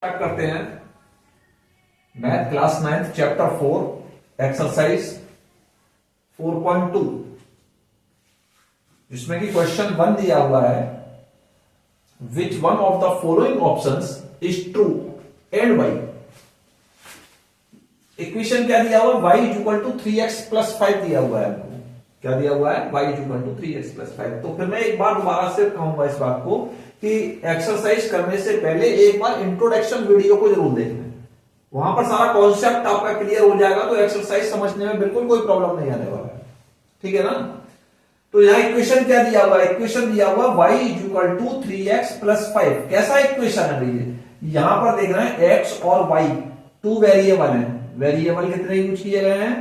Start करते हैं math class 9 chapter 4 exercise 4.2 जिसमें कि क्वेश्चन 1 दिया हुआ है which one of the following options is true and why. Equation क्या दिया हुआ y is equal to 3x plus 5 दिया हुआ है। क्या दिया हुआ है y is equal to 3x plus 5। तो फिर मैं एक बार दोबारा से कहूंगा इस बात को कि एक्सरसाइज करने से पहले एक बार इंट्रोडक्शन वीडियो को जरूर देख लें, वहां पर सारा कॉन्सेप्ट आपका क्लियर हो जाएगा, तो एक्सरसाइज समझने में बिल्कुल कोई प्रॉब्लम नहीं आने वाला है। ठीक है ना। तो यहां इक्वेशन क्या दिया हुआ है, इक्वेशन दिया हुआ y is equal to 3x plus 5। कैसा इक्वेशन है भैया, यहां पर देख रहे हैं x और y टू वेरिएबल है। वेरिएबल कितने यूज किए गए हैं,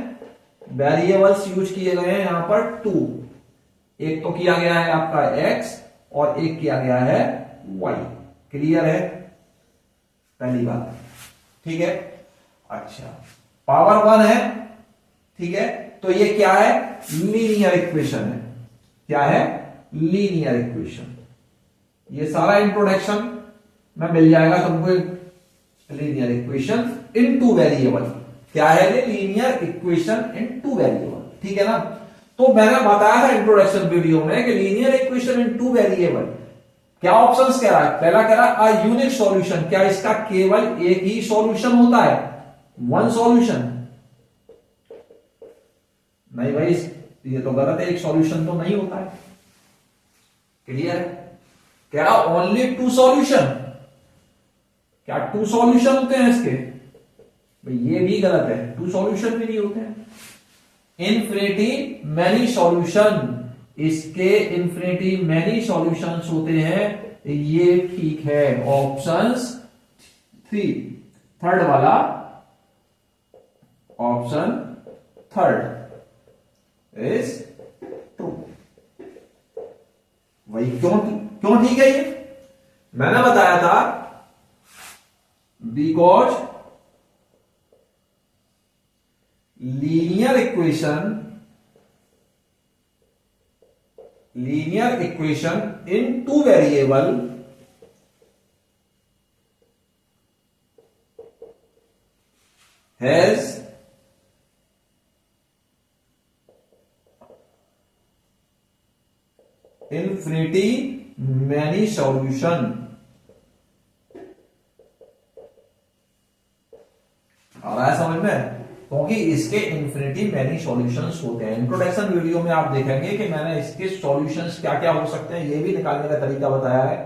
वेरिएबल्स यूज किए गए हैं यहां पर 2। एक तो किया गया है आपका x और एक किया गया है y। क्लियर है पहली बात। ठीक है। अच्छा, पावर 1 है। ठीक है, तो ये क्या है, लीनियर इक्वेशन है। क्या है, लीनियर इक्वेशन। ये सारा इंट्रोडक्शन में मिल जाएगा तुमको। Linear equation in two variable. क्या है ये, linear equation in two variable. ठीक है ना। तो मैंने बताया था इंट्रोडक्शन वीडियो में कि linear equation in two variable क्या ऑप्शंस कह रहा है। पहला कह रहा है अ यूनिक सॉल्यूशन, क्या इसका केवल एक ही सॉल्यूशन होता है, वन सॉल्यूशन। नहीं भाई, ये तो गलत है, एक सॉल्यूशन तो नहीं होता है। क्लियर है। कह रहा ओनली टू सॉल्यूशन, क्या टू सॉल्यूशन होते हैं इसके, भाई ये भी गलत है, टू सॉल्यूशन भी नहीं होते हैं। इन्फिनिटी मैनी सॉल्यूशन, इसके इन्फिनिटी मैनी सॉल्यूशंस होते हैं, ये ठीक है। ऑप्शंस 3, थर्ड वाला ऑप्शन थर्ड इज ट्रू। वही क्यों ठीक है ये, मैंने बताया था because linear equation in two variable has infinity many solution। आ रहा है समझ में, क्योंकि इसके इन्फिनिटी मैनी सॉल्यूशंस होते हैं। इंट्रोडक्शन वीडियो में आप देखेंगे कि मैंने इसके सॉल्यूशंस क्या क्या हो सकते हैं ये भी निकालने का तरीका बताया है।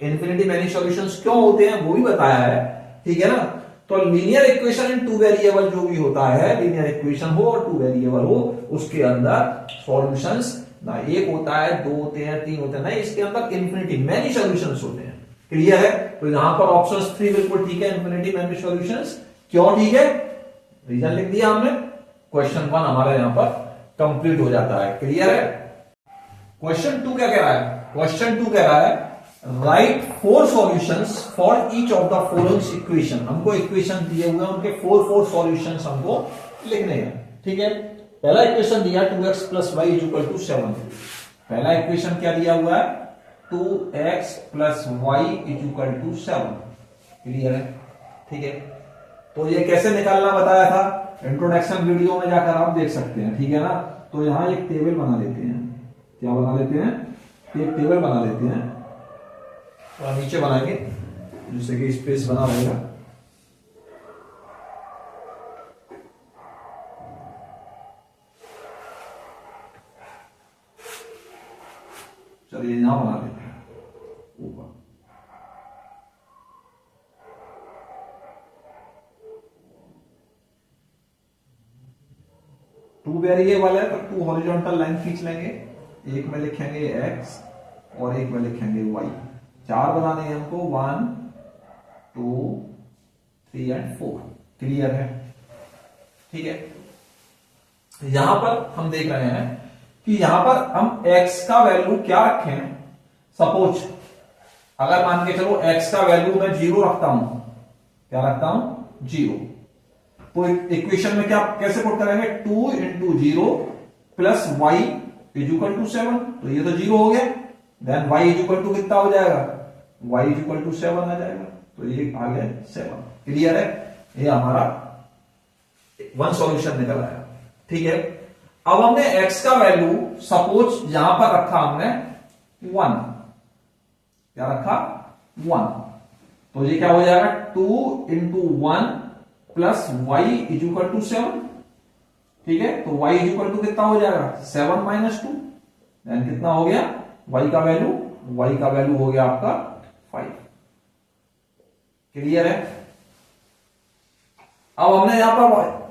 इन्फिनिटी मैनी सॉल्यूशंस क्यों होते हैं वो भी बताया है। ठीक है ना। तो linear equation in two variable जो भी होता है, लीनियर इक्वेशन हो और टू वेरिएबल हो, उसके अंदर सॉल्यूशंस ना एक होता है, दो होते हैं, तीन होते हैं, नहीं, इसके अंदर इन्फिनिटी मैनी सॉल्यूशंस होते हैं। क्लियर है। तो यहां पर ऑप्शन 3 बिल्कुल ठीक है, इन्फिनिटी मैनी सॉल्यूशंस। क्यों ठीक है, रीजन लिख दिया हमने। क्वेश्चन 1 हमारा यहां पर कंप्लीट हो जाता है। क्लियर है। क्वेश्चन 2 क्या कह रहा है, क्वेश्चन 2 कह रहा है right 4 solutions for each of the following equation. हमको इक्वेशन दिए हुए हैं, उनके 4 सॉल्यूशंस हमको लिखने हैं। ठीक है। पहला इक्वेशन दिया 2x plus y is equal to 7। पहला इक्वेशन क्या दिया हुआ है, 2x plus y is equal to 7। Clear है। ठीक है। तो ये कैसे निकालना बताया था, इंट्रोडक्शन वीडियो में जाकर आप देख सकते हैं। ठीक है ना। तो यहां एक टेबल बना लेते हैं। क्या बना लेते हैं, एक टेबल बना लेते हैं और नीचे बनाएंगे जिससे कि स्पेस बना रहेगा। चलिए यहां बना लेते हैं ऊपर। टू वेरिएबल है तो 2 हॉरिजॉन्टल लाइन खींच लेंगे। एक में लिखेंगे x और एक में लिखेंगे y। 4 बनाने हैं हमको, 1 2 3 एंड 4। क्लियर है। ठीक है। यहां पर हम देख रहे हैं कि यहां पर हम x का वैल्यू क्या रखें। सपोज अगर मान के चलो x का वैल्यू मैं 0 रखता हूं, क्या रखता हूं, 0, तो इक्वेशन में क्या कैसे पुट करेंगे, 2 into 0 plus y is equal to 7। तो ये तो 0 हो गया। Then y is equal to कितना हो जाएगा, y इज इक्वल टू 7 आ जाएगा। तो ये आ गया 7। क्लियर है? ये हमारा वन सॉल्यूशन निकल आया। ठीक है, अब हमने x का वैल्यू सपोज यहां पर रखा हमने 1, क्या रखा 1, तो ये क्या हो जाएगा 2 into 1 plus y is equal to 7। ठीक है, तो y इज इक्वल टू कितना हो जाएगा 7 माइनस 2, देन कितना हो गया y का वैल्यू हो गया आपका 5। क्लियर है? अब हमने यहां पर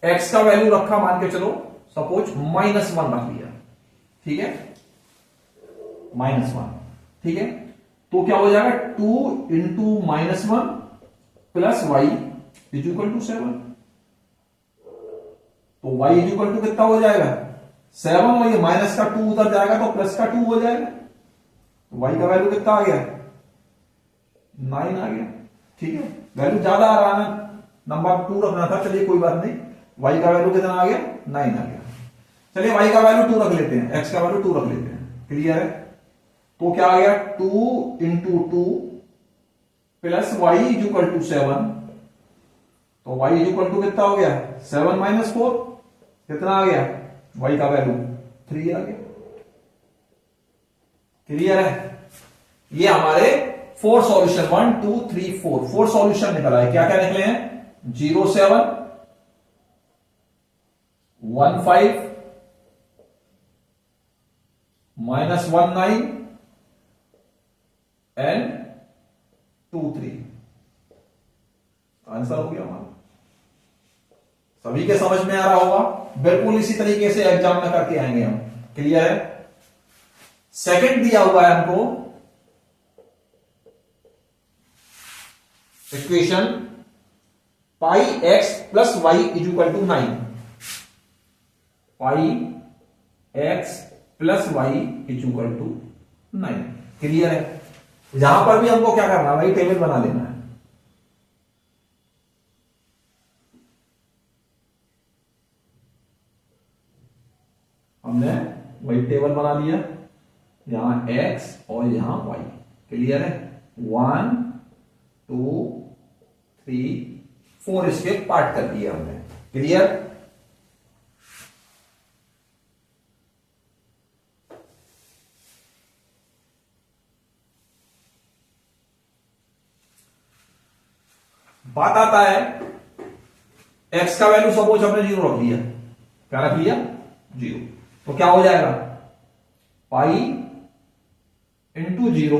x का वैल्यू रखा, मान के चलो सपोज -1 रख लिया। ठीक है, -1। ठीक है, तो क्या हो जाएगा 2 into -1 plus y is equal to 7। तो y इज इक्वल टू कितना हो जाएगा 7, और ये माइनस का 2 उधर जाएगा तो प्लस का 2 हो जाएगा। तो y का वैल्यू कितना आ गया 9 आ गया। ठीक है, वैल्यू ज्यादा आ रहा है, नंबर 2 रखना था, चलिए कोई बात नहीं। y का वैल्यू कितना आ गया 9 आ गया। चलिए y का वैल्यू 2 रख लेते हैं, x का वैल्यू 2 रख लेते हैं। क्लियर है? तो क्या आ गया 2 into 2 plus y is equal to 7। तो y इज इक्वल टू कितना हो गया 7 माइनस 4, कितना आ गया y का वैल्यू 3 आ गया। क्लियर है? ये हमारे 4 सॉल्यूशन 1 2 3 4 सॉल्यूशन निकला है। क्या क्या निकले हैं 0 7 1 5 -1 9 एंड 2 3। आंसर हो गया हमारा। सभी के समझ में आ रहा होगा, बिल्कुल इसी तरीके से एग्जाम में करके आएंगे हम। क्लियर है? सेकंड दिया हुआ है हमको equation pi x plus y is equal to 9। Pi x plus y is equal to 9। Clear है? यहां पर भी हमको क्या करना है भाई, टेबल बना लेना है। हमने वही टेबल बना लिया, यहां x और यहां y। क्लियर है? 1 2 3 4 इसके पार्ट कर दिए हमने। क्लियर? बात आता है x का वैल्यू सपोज हमने 0 रख लिया। क्या रख लिया 0, तो क्या हो जाएगा pi into 0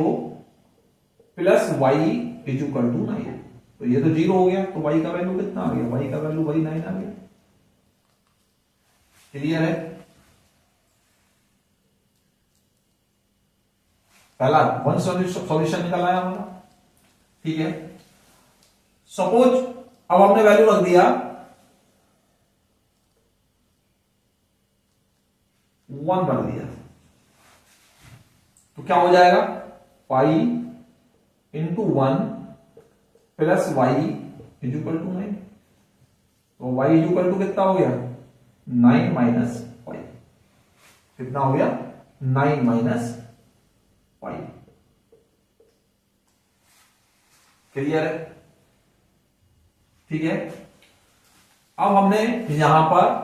plus y is equal to 9। तो ये तो 0 हो गया, तो y का वैल्यू कितना आ गया, y का वैल्यू वही 9 आ गया। क्लियर है? पहला वन सॉल्यूशन निकल आया हमारा। ठीक है, सपोज अब हमने वैल्यू रख दिया 1 रख दिया, तो क्या हो जाएगा pi into 1 plus y is equal to 9। तो वाई इज इक्वल टू कितना हो गया 9 माइनस वाई। कितना हो गया 9 माइनस वाई। क्लियर है? ठीक है, अब हमने यहां पर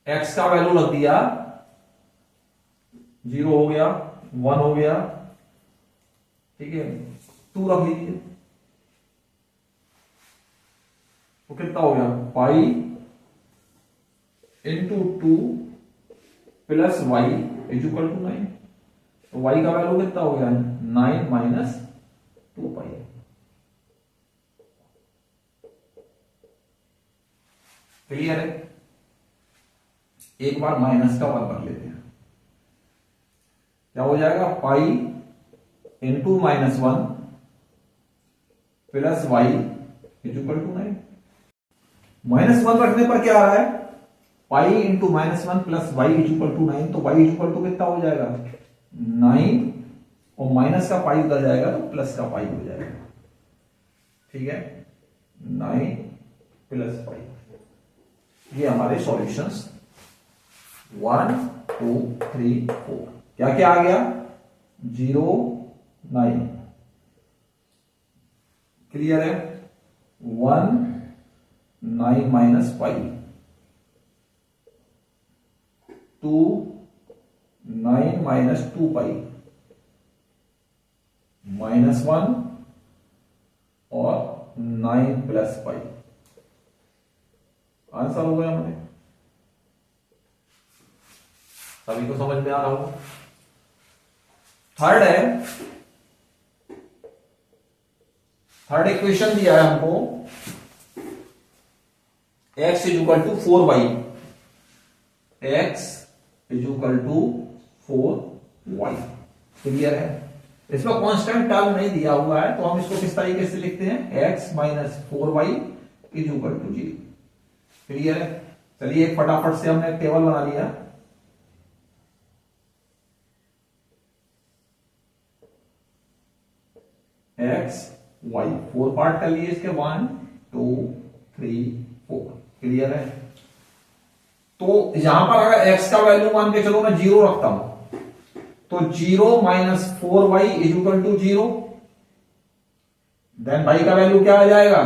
x का वैल्यू रख दिया 0 हो गया, 1 हो गया। ठीक है, 2 रख लीजिए, तो कितना हो गया pi into 2 plus y is equal to 9। तो y का वैल्यू कितना हो गया 9 माइनस 2 पाई। क्लियर है? एक बार माइनस का 1 रख लेते हैं, क्या हो जाएगा pi into -1 plus y is equal to 9। -1 रखने पर क्या आ रहा है pi into -1 plus y is equal to 9। तो वाई इज इक्वल टू कितना हो जाएगा 9, और माइनस का पाई उधर जाएगा तो प्लस का पाई हो जाएगा। ठीक है, 9 प्लस पाई। ये हमारे सॉल्यूशंस 1 2 3 4। क्या क्या आ गया 0 9 क्लियर है? 1 9 माइनस पाई, 2 9 माइनस 2 पाई, -1 और 9 प्लस पाई। आंसर हो गया हमारे। सभी को समझ में आ रहा होगा। थर्ड है, थर्ड इक्वेशन दिया है हमको, x is equal to 4y, x is equal to 4y। Clear है? इसमें कांस्टेंट टर्म नहीं दिया हुआ है, तो हम इसको किस तरीके से लिखते हैं, x minus 4y is equal to 0। Clear है? चलिए एक फटाफट से हमने टेबल बना लिया। x y 4 पार्ट कर लिए इसके, 1 2 3 4। क्लियर है? तो यहां पर अगर x का वैल्यू मान के चलो मैं 0 रखता हूं, तो 0 minus 4y is equal to 0। Then y का वैल्यू क्या आ जाएगा,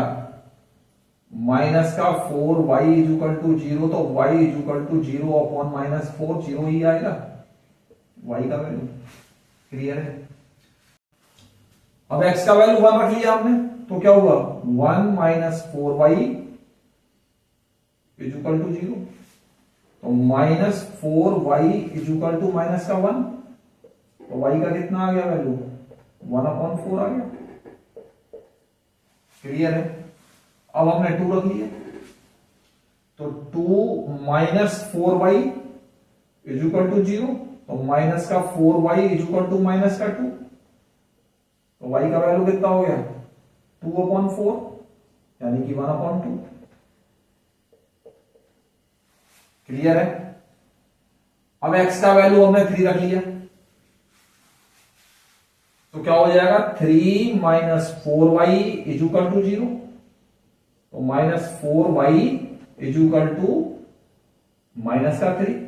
माइनस का 4y इज इक्वल टू 0, तो y is equal to 0 upon minus 4, 0 ही आएगा y का वैल्यू। क्लियर है? अब x का वैल्यू 1 रख लिया आपने, तो क्या होगा, 1 minus 4y is equal to 0, तो minus 4y is equal to minus का 1, तो y का कितना आ गया वैल्यू, 1 अपॉन 4 आ गया। क्लियर है? अब हमने 2 रख लिया, तो 2 minus 4y is equal to 0, तो माइनस का 4y is equal to minus का 2, तो y का वैल्यू कितना हो गया, 2 अपॉन 4, यानी कि 1 अपॉन 2। क्लियर है? अब x का वैल्यू हमने 3 रख लिया, तो क्या हो जाएगा, 3 minus 4y is equal to 0, तो minus 4y is equal to minus का 3,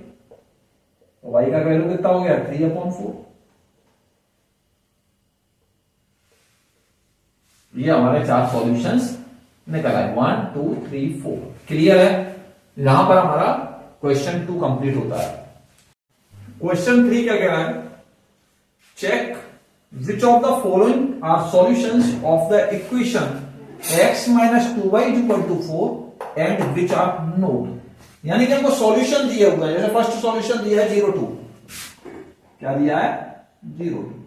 तो y का वैल्यू कितना हो गया, 3 अपॉन 4। ये हमारे 4 सॉल्यूशंस निकल आए, 1 2 3 4। क्लियर है? यहां पर हमारा क्वेश्चन 2 कंप्लीट होता है। क्वेश्चन 3 क्या कह रहा है, check which of the following are solutions of the equation x minus 2y is equal to 4 and which are not. यानी कि हमको सॉल्यूशन दिया हुआ है, जैसे फर्स्ट सॉल्यूशन दिया है 0 2, क्या दिया है, 0 2।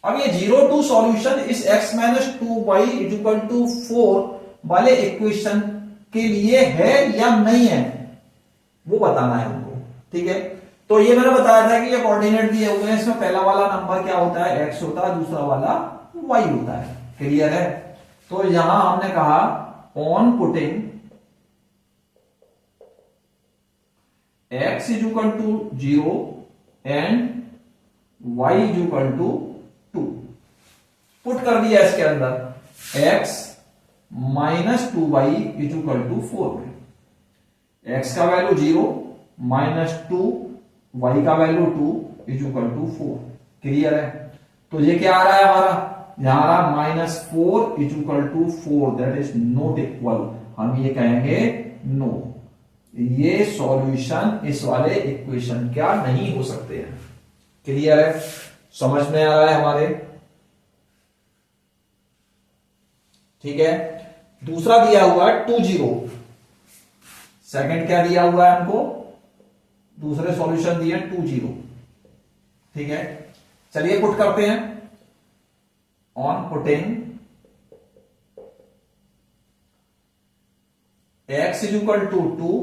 अब ये 0 2 सॉल्यूशन इस x minus 2y is equal to 4 वाले इक्वेशन के लिए है या नहीं है, वो बताना है हमको। ठीक है? तो ये मैंने बताया था कि ये कोऑर्डिनेट दिए हुए हैं, इसमें पहला वाला नंबर क्या होता है, x होता है, दूसरा वाला y होता है। क्लियर है? तो यहां हमने कहा on putting x is equal to 0 and y is equal to 2, put कर दिया इसके अंदर x minus 2y is equal to 4 में, x का वैल्यू 0 माइनस 2 y का value 2 is equal to 4। Clear है? तो ये क्या आ रहा है हमारा, यहां आ रहा minus 4 is equal to 4, that is not equal, हम ये कहेंगे नो, ये सॉल्यूशन इस वाले इक्वेशन क्या नहीं हो सकते हैं। क्लियर है? समझ में आ रहा है हमारे? ठीक है? दूसरा दिया हुआ है 2 0, सेकंड क्या दिया हुआ है हमको, दूसरे सॉल्यूशन दिए 2 0। ठीक है? चलिए पुट करते हैं, on putting x is equal to 2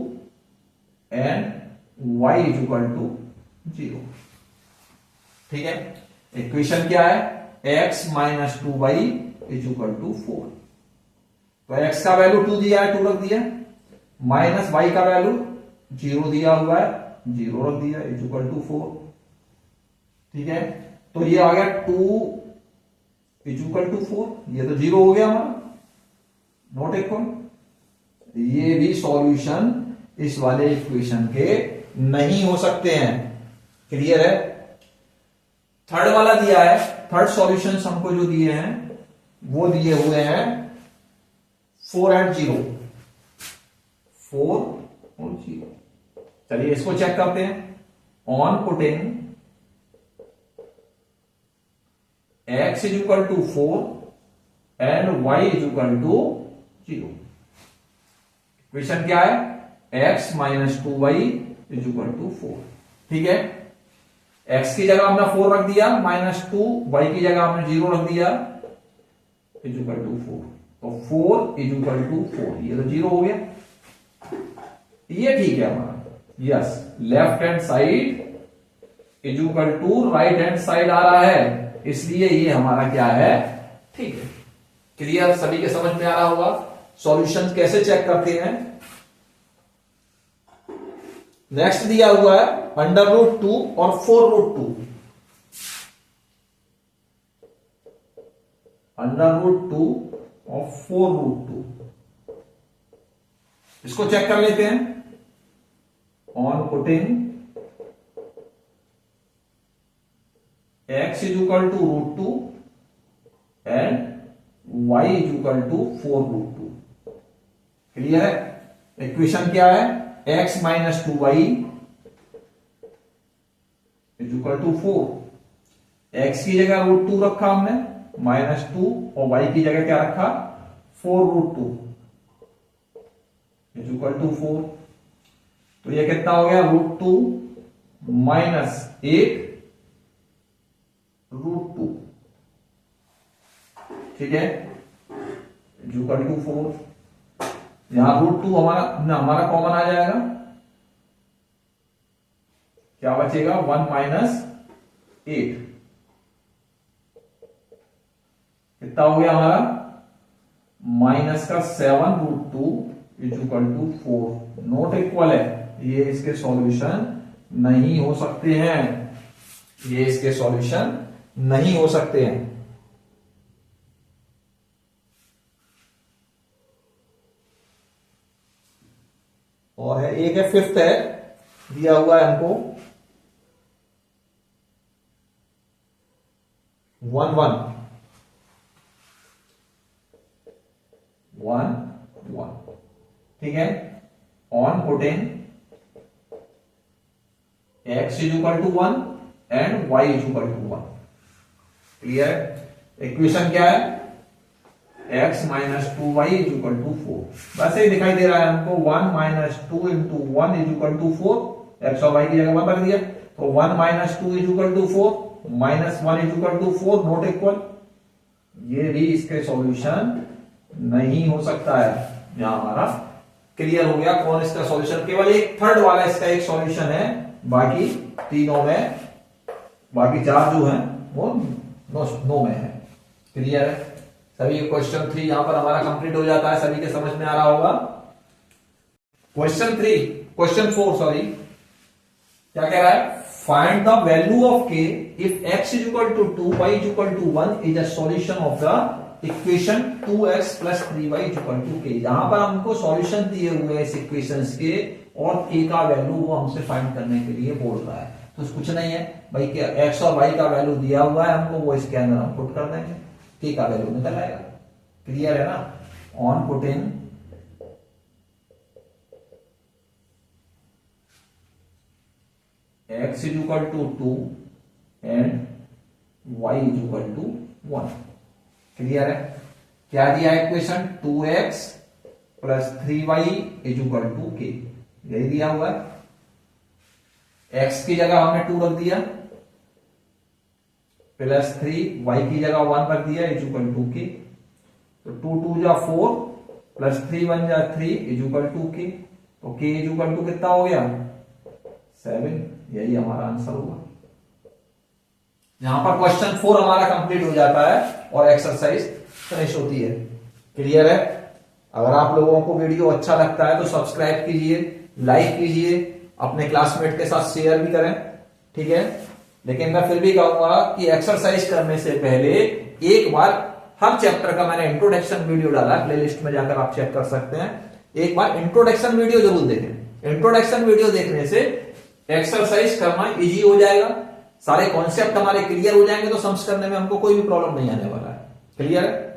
and y is equal to 0। ठीक है? इक्वेशन क्या है, x minus 2y is equal to 4, तो x का वैल्यू 2 दिया है, 2 रख दिया, माइनस y का वैल्यू 0 दिया हुआ है, 0 रख दिया, इज इक्वल टू 4। ठीक है? तो ये आ गया 2 इज इक्वल टू 4, ये तो 0 हो गया हमारा, नॉट इक्वल। ये भी सॉल्यूशन इस वाले इक्वेशन के नहीं हो सकते हैं। क्लियर है? थर्ड वाला दिया है, थर्ड सॉल्यूशन हमको जो दिए हैं वो दिए हुए हैं 4 and 0, 4 और 0। चलिए इसको चेक करते हैं। On putting x is equal to 4 and y is equal to 0। Equation क्या है? x minus 2y is equal to 4। ठीक है, x की जगह हमने 4 रख दिया -2, y की जगह हमने 0 रख दिया, इज इक्वल टू 4। तो 4 इज इक्वल टू 4, ये तो 0 हो गया। ये ठीक है हमारा। Yes, left hand side is equal to right hand side आ रहा है, इसलिए ये हमारा क्या है? ठीक है। क्लियर? सभी के समझ में आ रहा होगा। सॉल्यूशन कैसे चेक करते हैं? नेक्स्ट दिया हुआ है √2 और 4√2। √2 और 4√2, इसको चेक कर लेते हैं। On putting x is equal to √2 and y is equal to 4√2। Clear है? इक्वेशन क्या है? x minus 2y is equal to 4। x की जगह √2 रखा हमने -2 और y की जगह क्या रखा? 4√2 इज इक्वल टू 4। तो ये कितना हो गया? √2 माइनस 8 √2। ठीक है, इज इक्वल टू 4। यहां √2 हमारा कॉमन आ जाएगा, क्या बचेगा? 1 माइनस 8। कितना हो गया हमारा? माइनस का 7√2 is equal to 4। Not equal है, ये इसके सॉल्यूशन नहीं हो सकते हैं। ये इसके सॉल्यूशन नहीं हो सकते हैं। और है एक है, फिफ्थ है, दिया हुआ है हमको 1 1 1 1। ठीक है, on putting x is equal to 1 and y is equal to 1। Clear? Equation क्या है? x minus 2y is equal to 4। वैसे ही दिखाई दे रहा है हमको। 1 minus 2 into 1 is equal to 4। x और y की जगह 1 रख दिया, तो 1 minus 2 is equal to 4 minus 1 is equal to 4, not equal. ये भी इसके सॉल्यूशन नहीं हो सकता है। यहां हमारा क्लियर हो गया कौन इसका सॉल्यूशन। केवल एक थर्ड वाला इसका एक सॉल्यूशन है, बाकी तीनों में, बाकी 4 जो हैं वो नो में है। क्लियर है? सभी क्वेश्चन 3 यहां पर हमारा कंप्लीट हो जाता है। सभी के समझ में आ रहा होगा। क्वेश्चन 4 सॉरी, क्या कह रहा है? Find the value of k if x is equal to 2, y is equal to 1 is a solution of the equation 2x plus 3y is equal to k। यहां पर हमको सॉल्यूशन दिए हुए हैं इस इक्वेशंस के, और k का वैल्यू वो हमसे फाइंड करने के लिए बोल रहा है। तो कुछ नहीं है भाई, क्या x और y का वैल्यू दिया हुआ है हमको, वो इसके अंदर हम पुट कर देंगे, k का वैल्यू निकल आएगा। क्लियर है ना? On putting x is equal to 2 and y is equal to 1। Clear है? क्या दिया है equation? 2x plus 3y is equal to k, यही दिया हुआ है। x की जगह हमने 2 रख दिया, प्लस 3, y की जगह 1 रख दिया, इज इक्वल टू k। तो 2 2 जा 4 प्लस 3 1 जा 3 इज इक्वल टू k। तो k इज इक्वल टू कितना हो गया? 7। यही हमारा आंसर होगा। यहां पर क्वेश्चन 4 हमारा कंप्लीट हो जाता है और एक्सरसाइज फिनिश होती है। क्लियर है? अगर आप लोगों को वीडियो अच्छा लगता है तो सब्सक्राइब कीजिए, लाइक कीजिए, अपने क्लासमेट के साथ शेयर भी करें। ठीक है, लेकिन मैं फिर भी कहूंगा कि एक्सरसाइज करने से पहले एक बार हर चैप्टर का मैंने इंट्रोडक्शन वीडियो डाला है, प्लेलिस्ट में जाकर आप चेक कर सकते हैं। एक बार इंट्रोडक्शन वीडियो जरूर देखें। इंट्रोडक्शन वीडियो देखने से एक्सरसाइज करना इजी हो जाएगा, सारे कॉन्सेप्ट हमारे क्लियर हो जाएंगे, तो सम्स करने में हमको कोई भी प्रॉब्लम नहीं आने वाला है। क्लियर है?